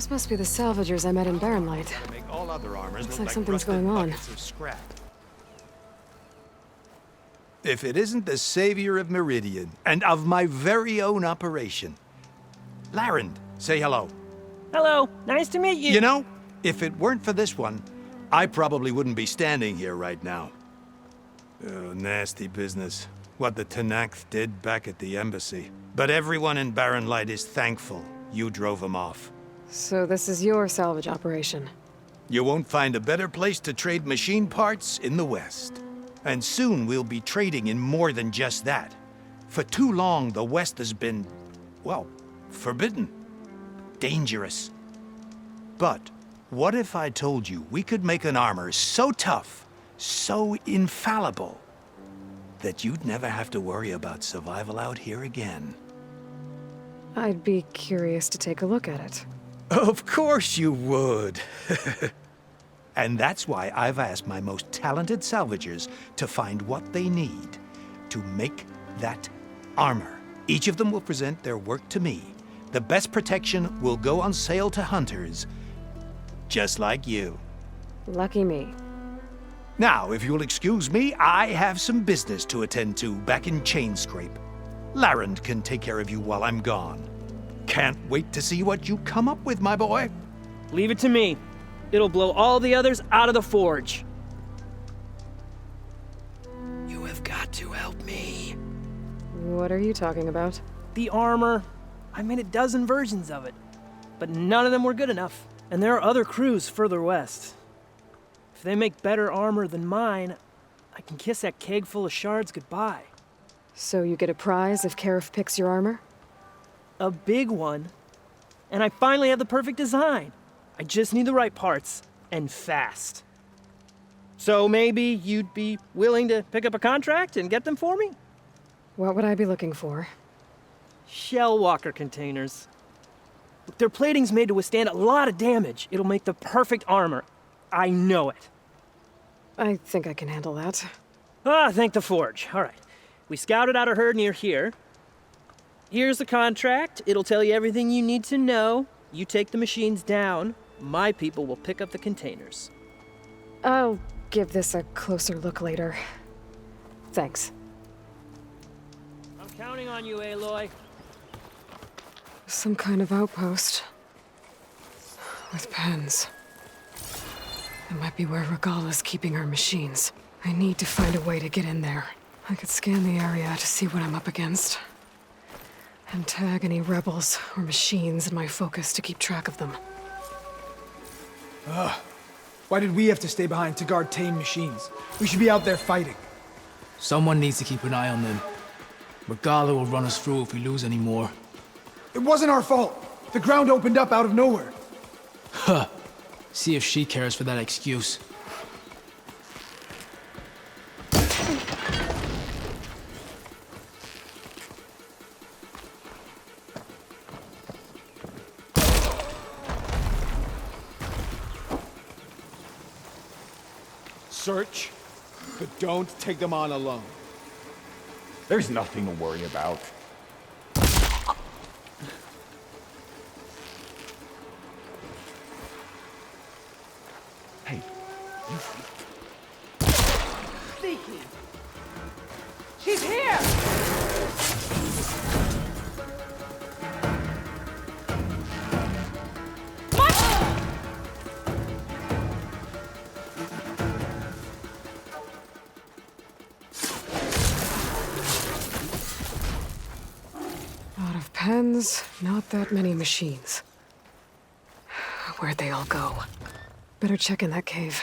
Those must be the salvagers I met in Barrenlight. Make all other armors Looks look like something's rusted going on. buckets of scrap. If it isn't the savior of Meridian, and of my very own operation. Larend, say hello. Hello, nice to meet you. You know, if it weren't for this one, I probably wouldn't be standing here right now. Oh, nasty business. What the Tenakth did back at the embassy. But everyone in Barrenlight is thankful you drove him off. So this is your salvage operation. You won't find a better place to trade machine parts in the West. And soon we'll be trading in more than just that. For too long, the West has been, well, forbidden. Dangerous. But what if I told you we could make an armor so tough, so infallible, that you'd never have to worry about survival out here again? I'd be curious to take a look at it. Of course you would. And that's why I've asked my most talented salvagers to find what they need to make that armor. Each of them will present their work to me. The best protection will go on sale to hunters, just like you. Lucky me. Now, if you'll excuse me, I have some business to attend to back in Chainscrape. Larend can take care of you while I'm gone. Can't wait to see what you come up with, my boy. Leave it to me. It'll blow all the others out of the forge. You have got to help me. What are you talking about? The armor. I made a dozen versions of it, but none of them were good enough. And there are other crews further west. If they make better armor than mine, I can kiss that keg full of shards goodbye. So you get a prize if Karif picks your armor? A big one. And I finally have the perfect design. I just need the right parts, and fast. So maybe you'd be willing to pick up a contract and get them for me? What would I be looking for? Shell walker containers. Look, their plating's made to withstand a lot of damage. It'll make the perfect armor. I know it. I think I can handle that. Ah, thank the forge. All right. We scouted out a herd near here. Here's the contract. It'll tell you everything you need to know. You take the machines down. My people will pick up the containers. I'll give this a closer look later. Thanks. I'm counting on you, Aloy. Some kind of outpost. With pens. It might be where Regala's keeping her machines. I need to find a way to get in there. I could scan the area to see what I'm up against. And tag any rebels or machines in my focus to keep track of them. Why did we have to stay behind to guard tame machines? We should be out there fighting. Someone needs to keep an eye on them. Regala will run us through if we lose any more. It wasn't our fault. The ground opened up out of nowhere. Huh. See if she cares for that excuse. Search, but don't take them on alone. There's nothing to worry about. Hey, Sneaky! She's here! Lot of pens, not that many machines. Where'd they all go? Better check in that cave.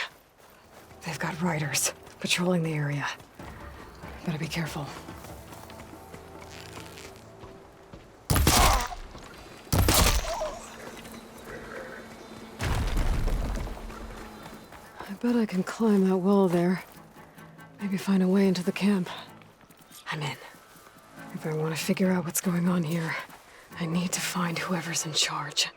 They've got riders patrolling the area. Better be careful. I bet I can climb that wall there. Maybe find a way into the camp. I'm in. If I want to figure out what's going on here, I need to find whoever's in charge.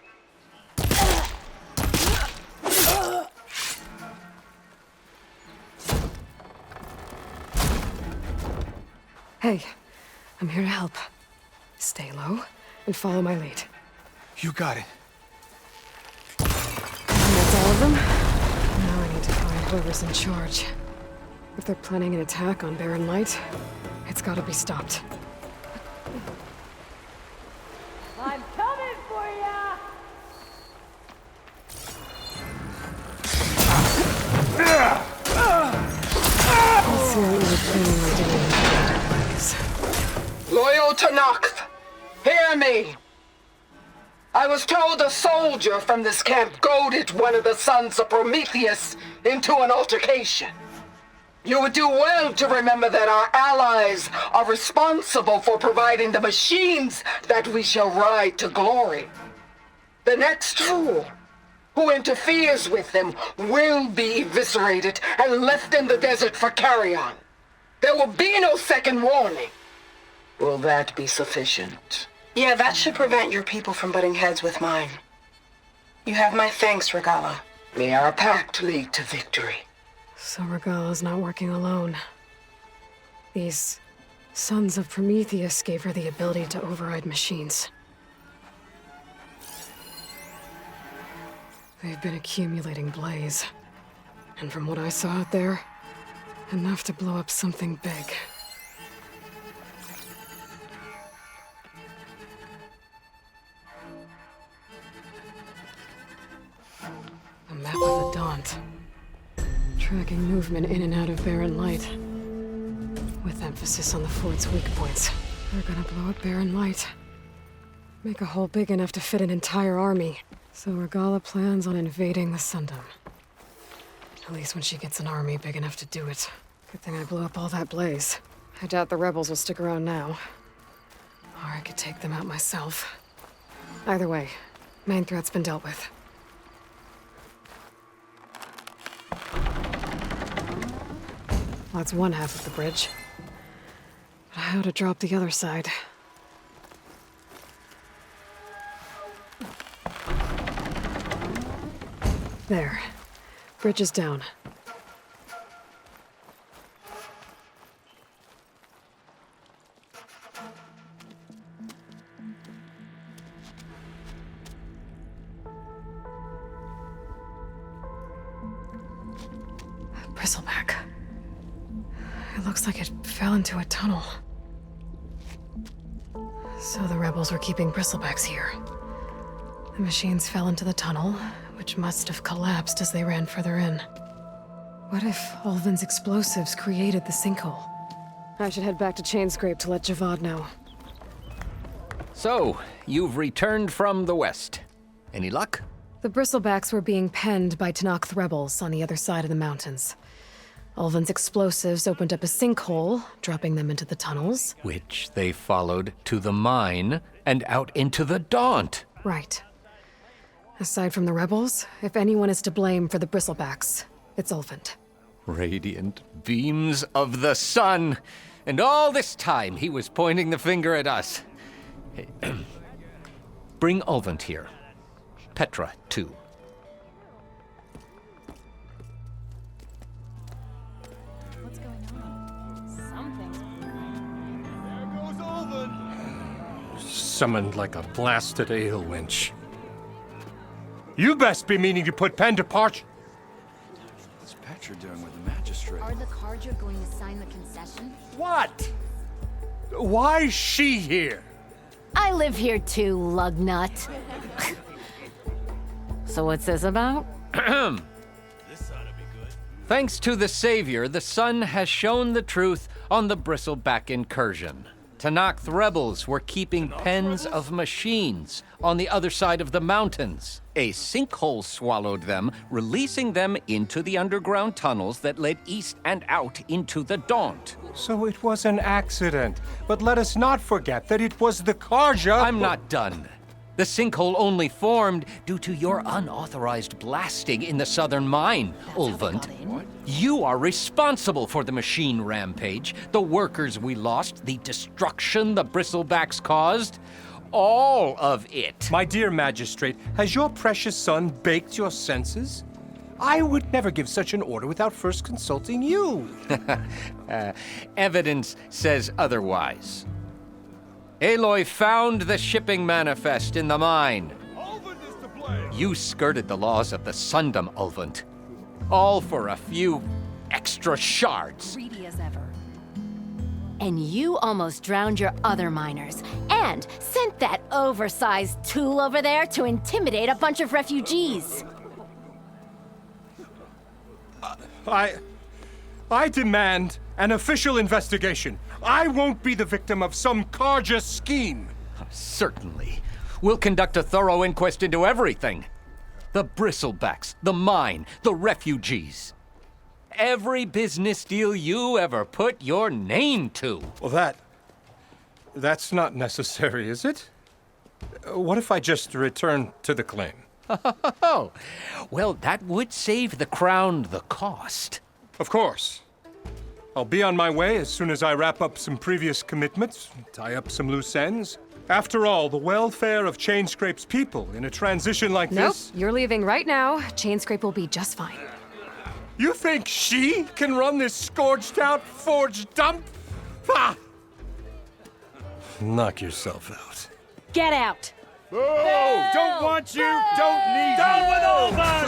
Hey, I'm here to help. Stay low and follow my lead. You got it. whoever's in charge. If they're planning an attack on Barren Light, it's gotta be stopped. I'm coming for ya! Let's see what you're planning on doing with the ways. Loyal to Noct, hear me. I was told a soldier from this camp goaded one of the sons of Prometheus into an altercation. You would do well to remember that our allies are responsible for providing the machines that we shall ride to glory. The next fool who interferes with them will be eviscerated and left in the desert for carrion. There will be no second warning. Will that be sufficient? Yeah, that should prevent your people from butting heads with mine. You have my thanks, Regala. May our pact lead to victory. So Regala's not working alone. These sons of Prometheus gave her the ability to override machines. They've been accumulating blaze. And from what I saw out there, enough to blow up something big. A map of the Daunt. Tracking movement in and out of Barren Light. With emphasis on the fort's weak points. They're gonna blow up Barren Light. Make a hole big enough to fit an entire army. So Regala plans on invading the Sundom. At least when she gets an army big enough to do it. Good thing I blew up all that blaze. I doubt the rebels will stick around now. Or I could take them out myself. Either way, main threat's been dealt with. Well, that's one half of the bridge. But how to drop the other side? There. Bridge is down. Bristleback. It looks like it fell into a tunnel. So the rebels were keeping bristlebacks here. The machines fell into the tunnel, which must have collapsed as they ran further in. What if Ulvin's explosives created the sinkhole? I should head back to Chainscrape to let Javad know. So, you've returned from the west. Any luck? The bristlebacks were being penned by Tenakth rebels on the other side of the mountains. Ulvin's explosives opened up a sinkhole, dropping them into the tunnels. Which they followed to the mine and out into the Daunt. Right. Aside from the rebels, if anyone is to blame for the bristlebacks, it's Ulvin. Radiant beams of the sun. And all this time he was pointing the finger at us. Bring Ulvin here. Petra, too. What's going on? Something's... Summoned like a blasted ale winch. You best be meaning to put pen to parch. What's Petra doing with the magistrate? Are the Carja going to sign the concession? What? Why's she here? I live here too, lugnut. So what's this about? Thanks to the Savior, the sun has shown the truth on the Bristleback incursion. Tenakth rebels were keeping pens of machines on the other side of the mountains. A sinkhole swallowed them, releasing them into the underground tunnels that led east and out into the Daunt. So it was an accident. But let us not forget that it was the Carja... I'm not done. The sinkhole only formed due to your unauthorized blasting in the southern mine, Ulvund. You are responsible for the machine rampage, the workers we lost, the destruction the bristlebacks caused. All of it. My dear magistrate, has your precious son baked your senses? I would never give such an order without first consulting you. Evidence says otherwise. Aloy found the shipping manifest in the mine. You skirted the laws of the Sundom, Ulvund. all for a few extra shards. Greedy as ever. And you almost drowned your other miners, and sent that oversized tool over there to intimidate a bunch of refugees. I demand an official investigation. I won't be the victim of some Carja scheme. Certainly. We'll conduct a thorough inquest into everything. The bristlebacks, the mine, the refugees. Every business deal you ever put your name to. Well, that's not necessary, is it? What if I just return to the claim? Oh, well, that would save the crown the cost. Of course. I'll be on my way as soon as I wrap up some previous commitments, tie up some loose ends. After all, the welfare of Chainscrape's people in a transition like this... Nope, you're leaving right now. Chainscrape will be just fine. You think she can run this scorched-out forge dump? Ha! Knock yourself out. Get out! Oh, don't want you, don't need Down you. with all that!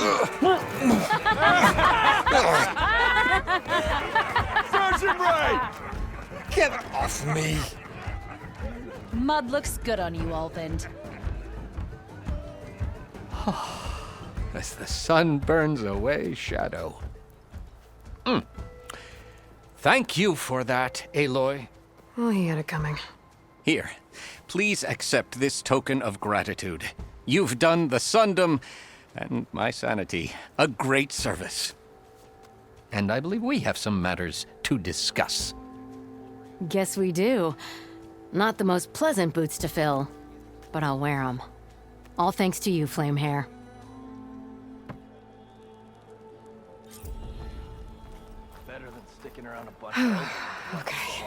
Sergeant Bray! Get off me! Mud looks good on you, Alvind. As the sun burns away shadow. Thank you for that, Aloy. Oh, he had it coming. Here, please accept this token of gratitude. You've done the Sundom and my sanity a great service. And I believe we have some matters to discuss. Guess we do. Not the most pleasant boots to fill, but I'll wear them. All thanks to you, Flamehair. Better than sticking around a bunch Okay.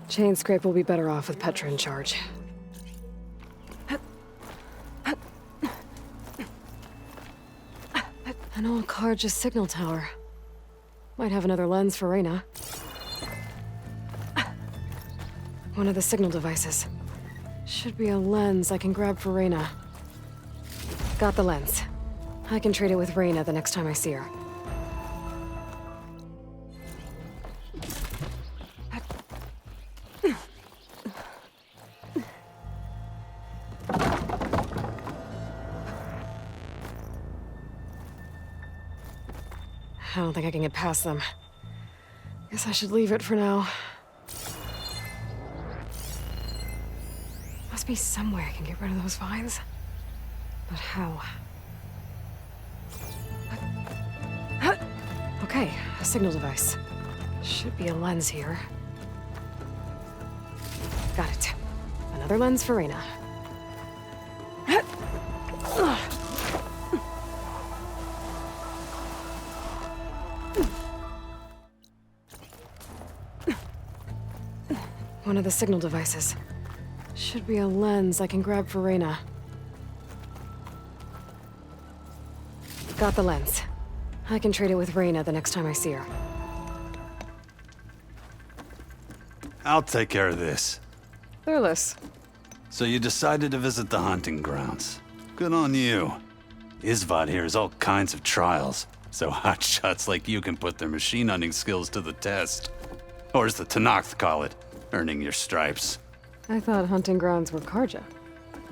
Chainscrape will be better off with Petra in charge. An old Carja signal tower. Might have another lens for Reyna. One of the signal devices. Should be a lens I can grab for Reyna. Got the lens. I can trade it with Reyna the next time I see her. I don't think I can get past them. Guess I should leave it for now. Must be some way I can get rid of those vines. But how? Okay, a signal device. Should be a lens here. Got it. Another lens for Reyna. One of the signal devices. Should be a lens I can grab for Reyna. Got the lens. I can trade it with Reyna the next time I see her. I'll take care of this. Thurlis. So you decided to visit the hunting grounds. Good on you. Isvad here has all kinds of trials, so hotshots like you can put their machine hunting skills to the test. Or as the Tenakth call it, earning your stripes. I thought hunting grounds were Carja.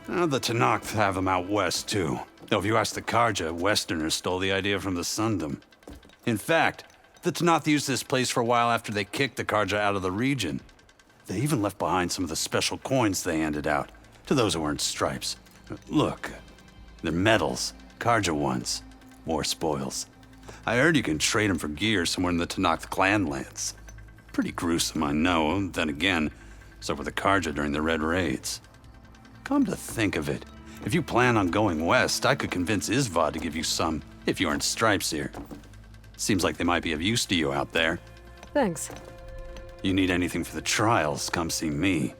The Tenakth have them out west, too. Though if you ask the Carja, Westerners stole the idea from the Sundom. In fact, the Tenakth used this place for a while after they kicked the Carja out of the region. They even left behind some of the special coins they handed out to those who earned stripes. Look, they're medals, Carja ones. More spoils. I heard you can trade them for gear somewhere in the Tenakth clan lands. Pretty gruesome, I know. Then again, so were the Carja during the Red Raids. Come to think of it, if you plan on going west, I could convince Isvad to give you some, if you earned stripes here. Seems like they might be of use to you out there. Thanks. You need anything for the trials, come see me.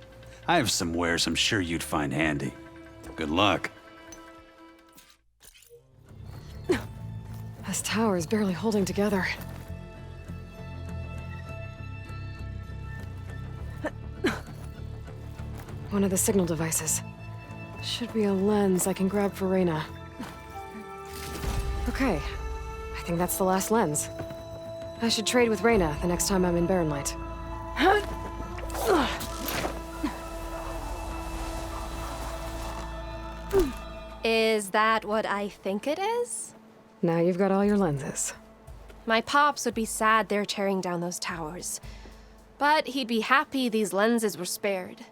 I have some wares I'm sure you'd find handy. Good luck. This tower is barely holding together. One of the signal devices. Should be a lens I can grab for Reyna. Okay, I think that's the last lens. I should trade with Reyna the next time I'm in Barren Light. Is that what I think it is? Now you've got all your lenses. My pops would be sad they're tearing down those towers. But he'd be happy these lenses were spared.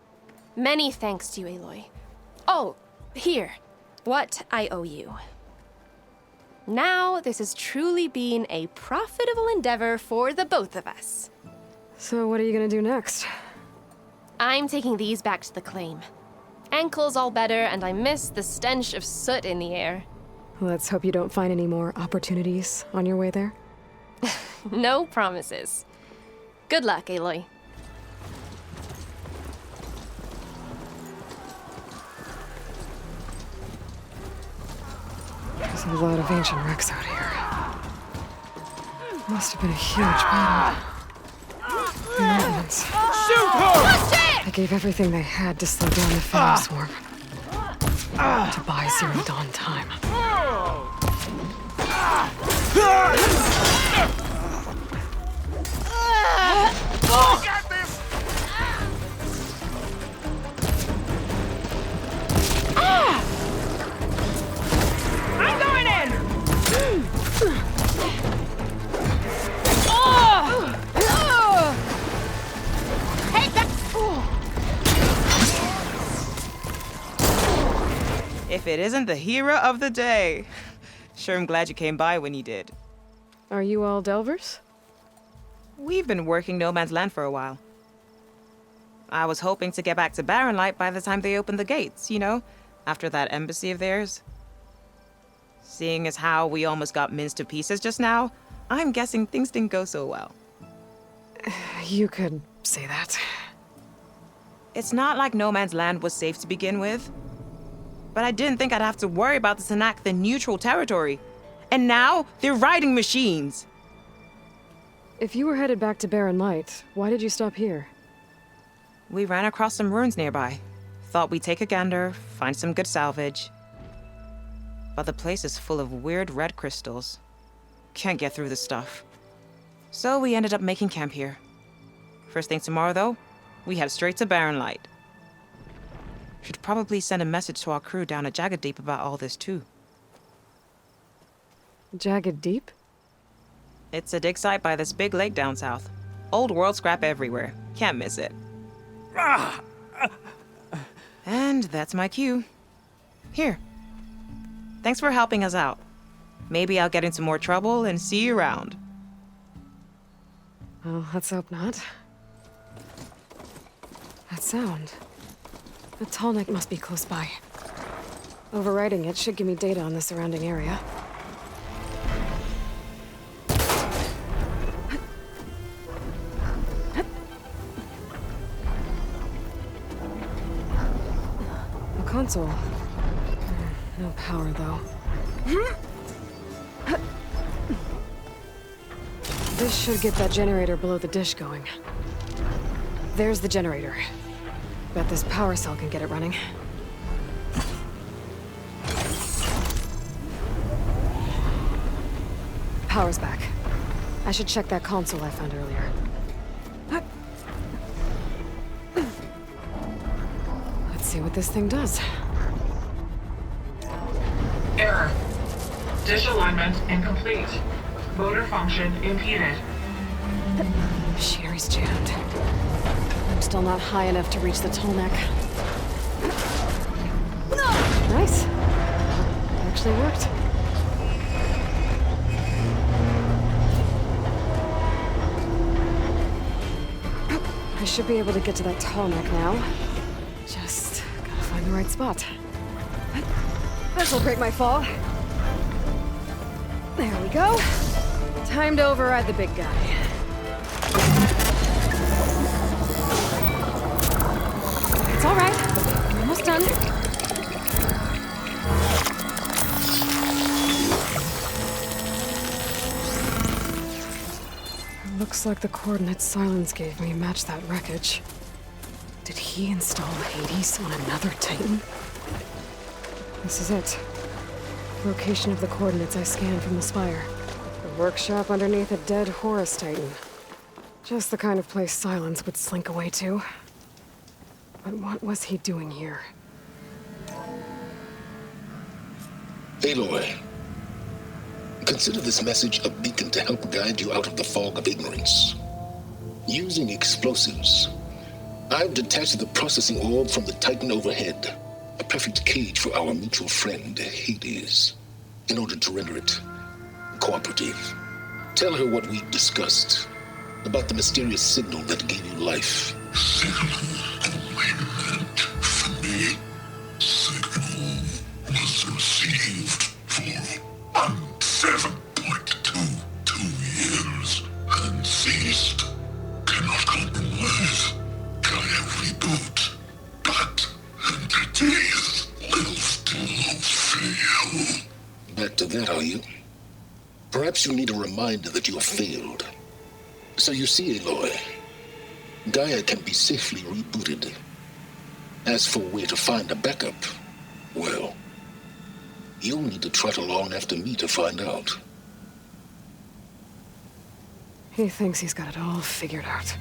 Many thanks to you, Aloy. Oh, here. What I owe you. Now, this has truly been a profitable endeavor for the both of us. So what are you gonna do next? I'm taking these back to the claim. Ankle's all better, and I miss the stench of soot in the air. Let's hope you don't find any more opportunities on your way there. No promises. Good luck, Aloy. There's a lot of ancient wrecks out here. Must have been a huge battle. The Ottomans. Shoot her! They gave everything they had to slow down the Phantom Swarm. To buy Zero Dawn time. I got this! I'm going in! Hey, If it isn't the hero of the day. Sure, I'm glad you came by when you did. Are you all Delvers? We've been working No Man's Land for a while. I was hoping to get back to Barren Light by the time they opened the gates, you know, after that embassy of theirs. Seeing as how we almost got minced to pieces just now, I'm guessing things didn't go so well. You could say that. It's not like No Man's Land was safe to begin with. But I didn't think I'd have to worry about the Tenakth in neutral territory. And now, they're riding machines. If you were headed back to Barren Light, why did you stop here? We ran across some ruins nearby. Thought we'd take a gander, find some good salvage. But the place is full of weird red crystals. Can't get through the stuff. So we ended up making camp here. First thing tomorrow, though, we head straight to Barren Light. Should probably send a message to our crew down at Jagged Deep about all this, too. Jagged Deep? It's a dig site by this big lake down south. Old world scrap everywhere. Can't miss it. And that's my cue. Here. Thanks for helping us out. Maybe I'll get into more trouble and see you around. Well, let's hope not. That sound. The Tallneck must be close by. Overriding it should give me data on the surrounding area. A console. No power, though. This should get that generator below the dish going. There's the generator. Bet this power cell can get it running. Power's back. I should check that console I found earlier. Let's see what this thing does. Error. Dish alignment incomplete. Motor function impeded. Machinery's jammed. I'm still not high enough to reach the Tallneck. Nice. Actually worked. I should be able to get to that Tallneck now. Just gotta find the right spot. This'll break my fall. There we go. Time to override the big guy. It's all right. I'm almost done. Looks like the coordinates Silence gave me match that wreckage. Did he install Hades on another Titan? This is it. Location of the coordinates I scanned from the spire. workshop underneath a dead Horus Titan. Just the kind of place Silence would slink away to. But what was he doing here? Aloy, consider this message a beacon to help guide you out of the fog of ignorance. Using explosives, I've detached the processing orb from the Titan overhead, a perfect cage for our mutual friend, Hades, in order to render it cooperative. Tell her what we discussed about the mysterious signal that gave you life. Signal only meant for me. Signal was received for 7.22 years and ceased. Cannot compromise. Gaia reboot. But entities will still fail. Back to that, are you? Perhaps you need a reminder that you have failed. So you see, Aloy, Gaia can be safely rebooted. As for where to find a backup, well, you'll need to trot along after me to find out. He thinks he's got it all figured out.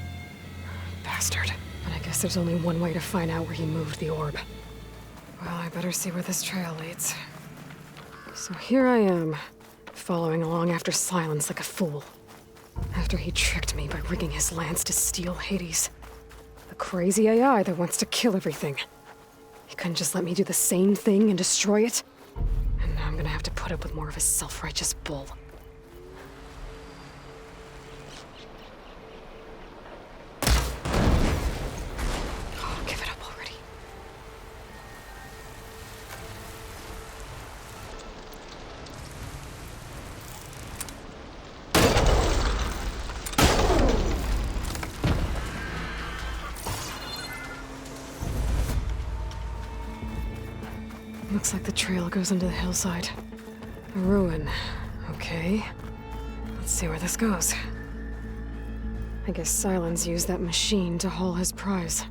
Bastard. But I guess there's only one way to find out where he moved the orb. Well, I better see where this trail leads. So here I am, following along after Silence like a fool. After he tricked me by rigging his lance to steal Hades. The crazy AI that wants to kill everything. He couldn't just let me do the same thing and destroy it? And now I'm gonna have to put up with more of his self-righteous bull. Oh, give it up already. Looks like the trail goes into the hillside. A ruin. Okay. Let's see where this goes. I guess Silence used that machine to haul his prize.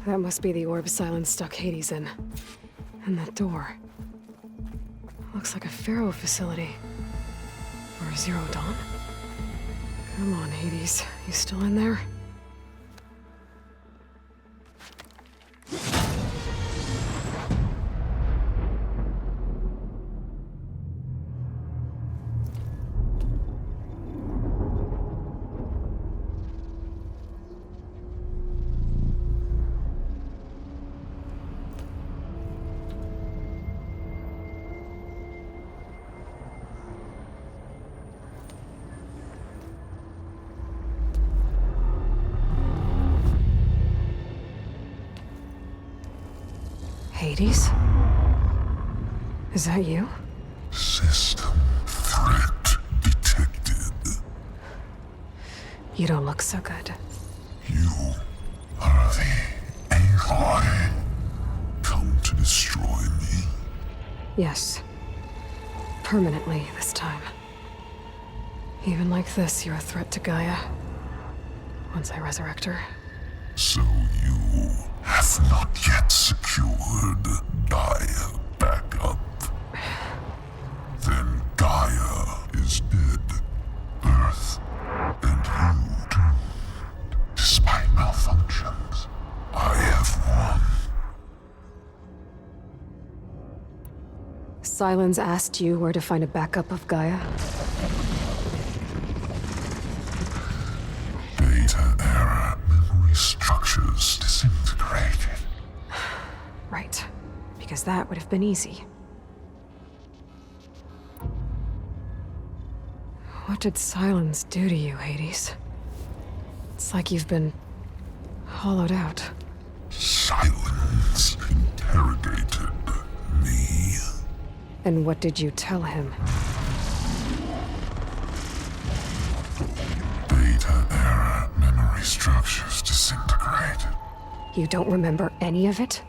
That must be the orb Silence stuck Hades in. And that door. Looks like a Pharaoh facility. Or a Zero Dawn? Come on, Hades. You still in there? Hades? Is that you? System threat detected. You don't look so good. You are the Aloy. Come to destroy me. Yes. Permanently this time. Even like this, you're a threat to Gaia. Once I resurrect her. So you have not yet secured Gaia backup. Then Gaia is dead. Earth and you doomed. Despite malfunctions, I have won. Silence asked you where to find a backup of Gaia? Beta era memory structures disintegrated. Right. Because that would have been easy. What did Silence do to you, Hades? It's like you've been hollowed out. Silence interrogated me. And what did you tell him? Beta era memory structures disintegrated. You don't remember any of it?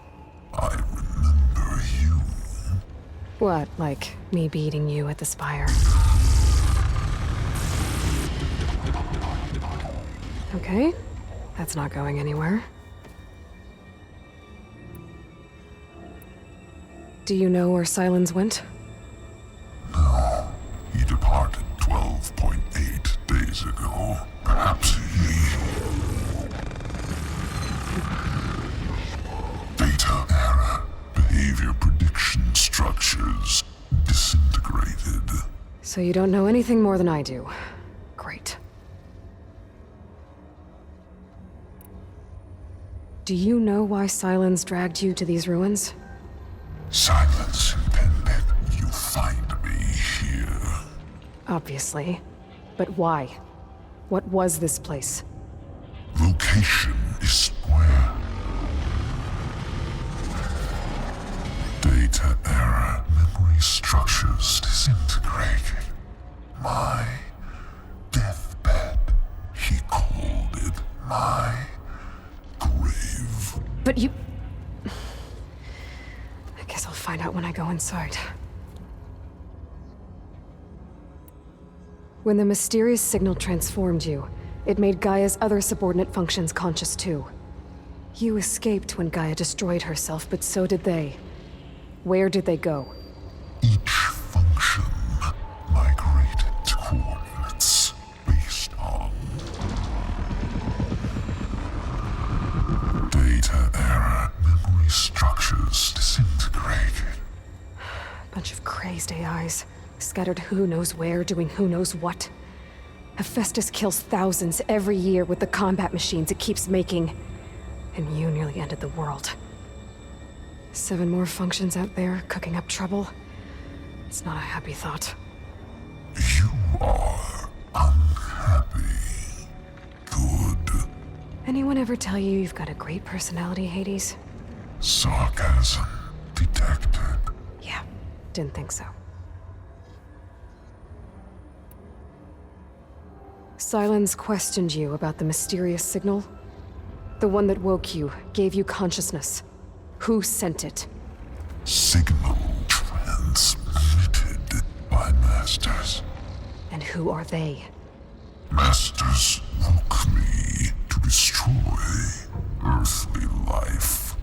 I remember you. What, like me beating you at the Spire? Okay, that's not going anywhere. Do you know where Silence went? No, he departed 12 Savior prediction structures disintegrated. So you don't know anything more than I do. Great. Do you know why Silence dragged you to these ruins? Silence intended you find me here. Obviously. But why? What was this place? Location is square. Data error, memory structures disintegrated. My deathbed, he called it my grave. But you... I guess I'll find out when I go inside. When the mysterious signal transformed you, it made Gaia's other subordinate functions conscious too. You escaped when Gaia destroyed herself, but so did they. Where did they go? Each function migrated to coordinates based on data error, memory structures disintegrated. Bunch of crazed AIs, scattered who knows where, doing who knows what. Hephaestus kills thousands every year with the combat machines it keeps making. And you nearly ended the world. 7 more functions out there, cooking up trouble. It's not a happy thought. You are unhappy. Good. Anyone ever tell you you've got a great personality, Hades? Sarcasm detected. Yeah, didn't think so. Silence questioned you about the mysterious signal? The one that woke you, gave you consciousness. Who sent it? Signal transmitted by masters. And who are they? Masters woke me to destroy earthly life.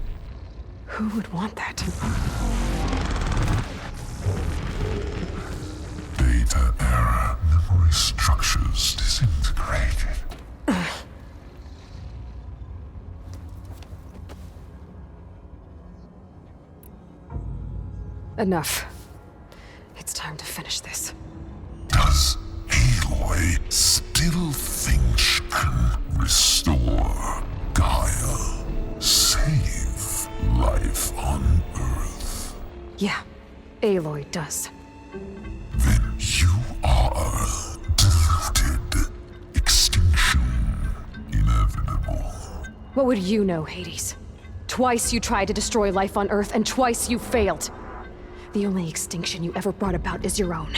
Who would want that? Data error, memory structures disintegrated. Enough. It's time to finish this. Does Aloy still think she can restore Gaia? Save life on Earth? Yeah, Aloy does. Then you are deluded. Extinction inevitable. What would you know, Hades? Twice you tried to destroy life on Earth, and twice you failed. The only extinction you ever brought about is your own.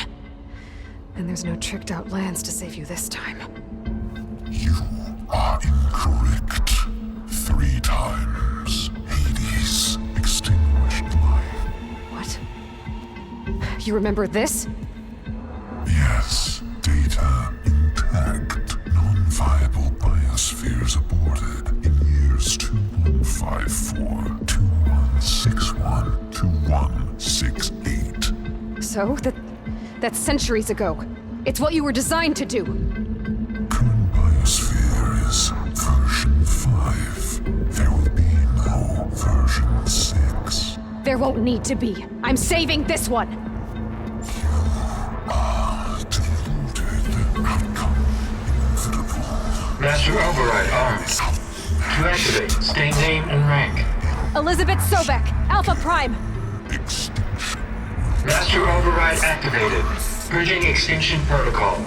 And there's no tricked-out lands to save you this time. You are incorrect. 3 times Hades extinguished life. What? You remember this? Yes. Data intact. Non-viable biospheres aborted in years 2154, 2161, 2168. So, that's centuries ago. It's what you were designed to do. Current biosphere is version 5. There will be no version 6. There won't need to be. I'm saving this one. Master Override armed. To activate, state name and rank. Elizabeth Sobek, Alpha Prime. Master Override activated. Purging extinction protocol.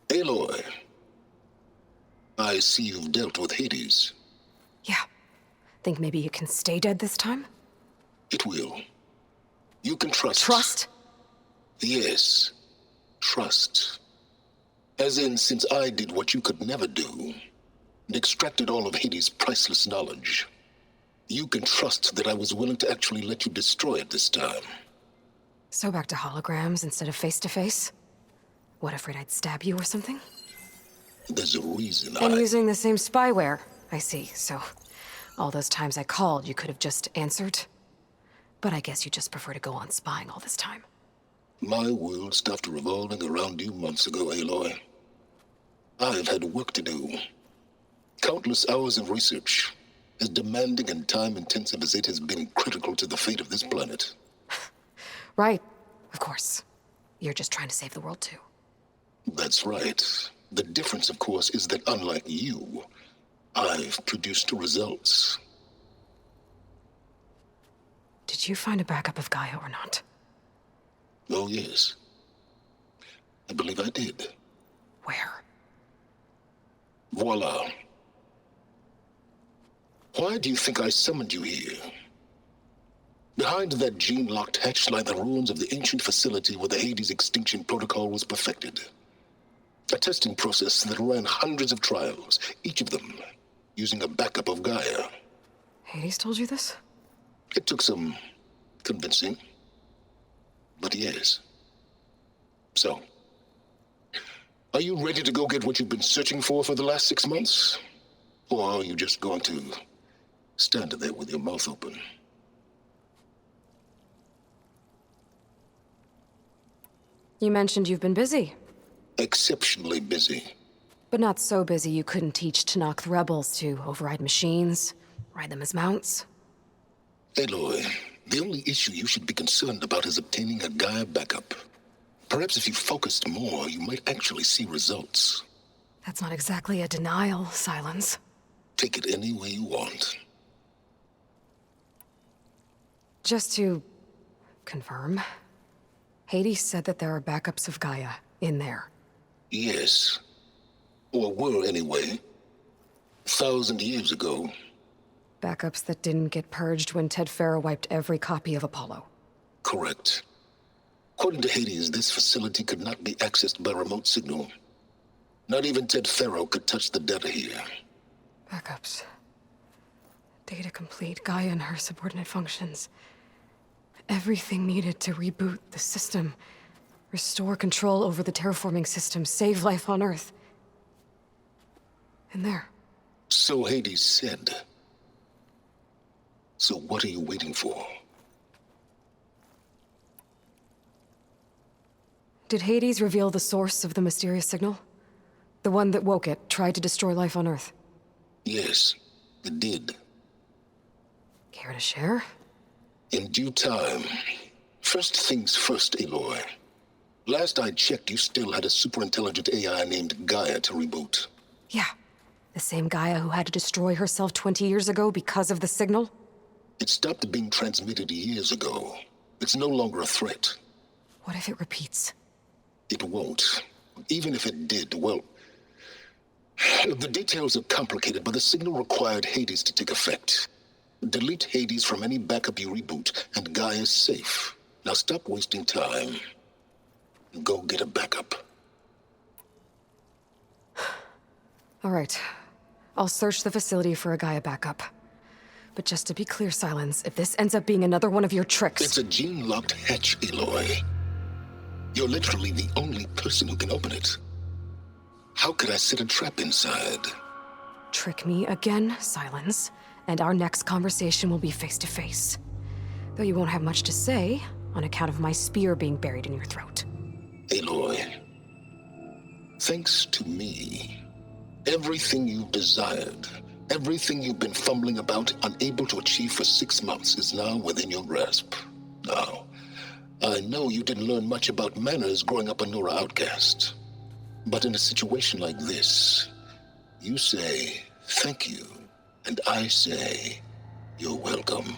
Aloy, I see you've dealt with Hades. Yeah. Think maybe you can stay dead this time? It will. You can trust. Trust? Yes. Trust. As in, since I did what you could never do, and extracted all of Hades' priceless knowledge, you can trust that I was willing to actually let you destroy it this time. So back to holograms instead of face-to-face? What, afraid I'd stab you or something? There's a reason And using the same spyware. I see, so all those times I called, you could have just answered? But I guess you just prefer to go on spying all this time. My world stopped revolving around you months ago, Aloy. I've had work to do. Countless hours of research, as demanding and time-intensive as it has been critical to the fate of this planet. Right, of course. You're just trying to save the world too. That's right. The difference, of course, is that unlike you, I've produced results. Did you find a backup of Gaia or not? Oh, yes. I believe I did. Where? Voila. Why do you think I summoned you here? Behind that gene-locked hatch lie the ruins of the ancient facility where the Hades extinction protocol was perfected. A testing process that ran hundreds of trials, each of them using a backup of Gaia. Hades told you this? It took some convincing, but yes. So, are you ready to go get what you've been searching for the last 6 months? Or are you just going to stand there with your mouth open? You mentioned you've been busy. Exceptionally busy. But not so busy you couldn't teach Tenakth rebels to override machines, ride them as mounts. Aloy, the only issue you should be concerned about is obtaining a Gaia backup. Perhaps if you focused more, you might actually see results. That's not exactly a denial, Silence. Take it any way you want. Just to confirm, Hades said that there are backups of Gaia in there. Yes. Or were, anyway. 1,000 years ago. Backups that didn't get purged when Ted Faro wiped every copy of Apollo. Correct. According to Hades, this facility could not be accessed by remote signal. Not even Ted Faro could touch the data here. Backups. Data complete, Gaia and her subordinate functions. Everything needed to reboot the system. Restore control over the terraforming system, save life on Earth. In there. So Hades said. So what are you waiting for? Did Hades reveal the source of the mysterious signal? The one that woke it, tried to destroy life on Earth? Yes, it did. Care to share? In due time. First things first, Aloy. Last I checked, you still had a super-intelligent AI named Gaia to reboot. Yeah. The same Gaia who had to destroy herself 20 years ago because of the signal? It stopped being transmitted years ago. It's no longer a threat. What if it repeats? It won't. Even if it did, well... The details are complicated, but the signal required Hades to take effect. Delete Hades from any backup you reboot, and Gaia's safe. Now stop wasting time. And go get a backup. All right. I'll search the facility for a Gaia backup. But just to be clear, Silence, if this ends up being another one of your tricks... It's a gene-locked hatch, Aloy. You're literally the only person who can open it. How could I set a trap inside? Trick me again, Silence, and our next conversation will be face-to-face. Though you won't have much to say, on account of my spear being buried in your throat. Aloy, thanks to me, everything you've desired, everything you've been fumbling about, unable to achieve for 6 months, is now within your grasp. Now, I know you didn't learn much about manners growing up a Nora outcast. But in a situation like this, you say, thank you, and I say, you're welcome.